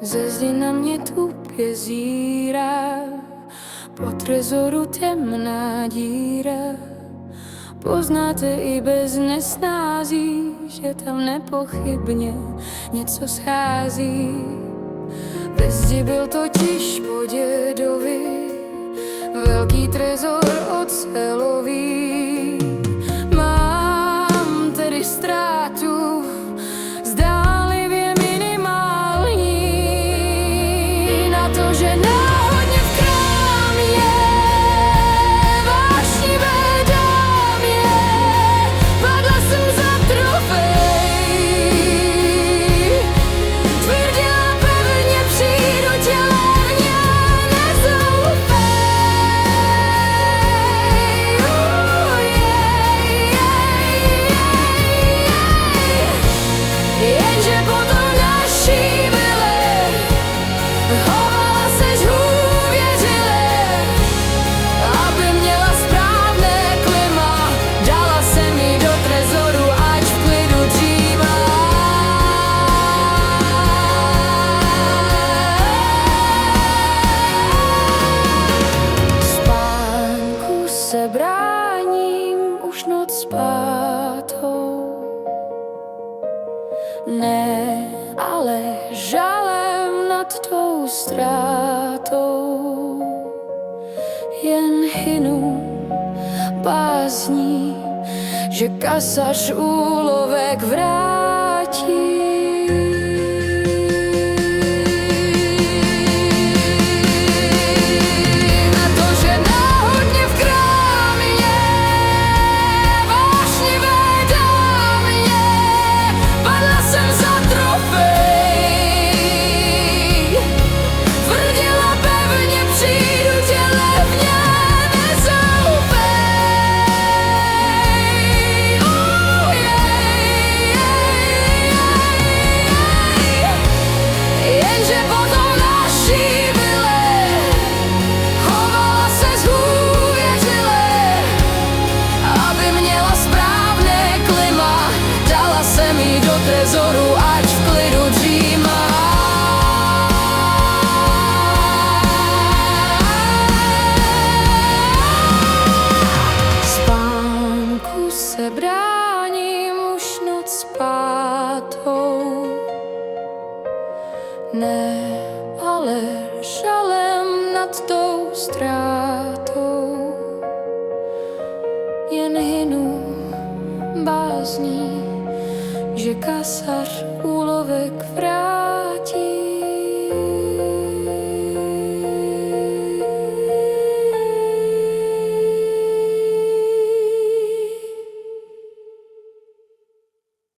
Ze zdi na mě tupě zírá, po trezoru temná díra. Poznáte i bez nesnází, že tam nepochybně něco schází. Ve zdi byl totiž po dědovi velký trezor ocelový. Mám tedy ztrátu zdánlivě minimální na to, že náhodně v krámě vášnivé dámě padla jsem za trofej. Tvrdila pevně, přijdu tě levně, nezoufej. Jenže potom naší vile chovala seš hůvěřile, aby měla správné klima. Dala jsem jí do trezoru, ať v klidu dřívá. Spánku se bráním už noc zpátou. Ne, ale žalem nad tou ztrátou. Jen hynu bázní, že kasař úlovek vrátí. Na to, že náhodně v krámě vášnivé dámě padla jsem za trofej. Tvrdila pevně, přijdu tě levně, nezoufej. Jenže potom naší vile chovala se zhůvěřile, aby měla správné klima. Dala jsem jí do trezoru, ať v klidu dřímá. Spánku se bráním už noc zpátou. Ne, ale žalem nad tou ztrátou. Jen hynu bázní, že kasař úlovek vrátí.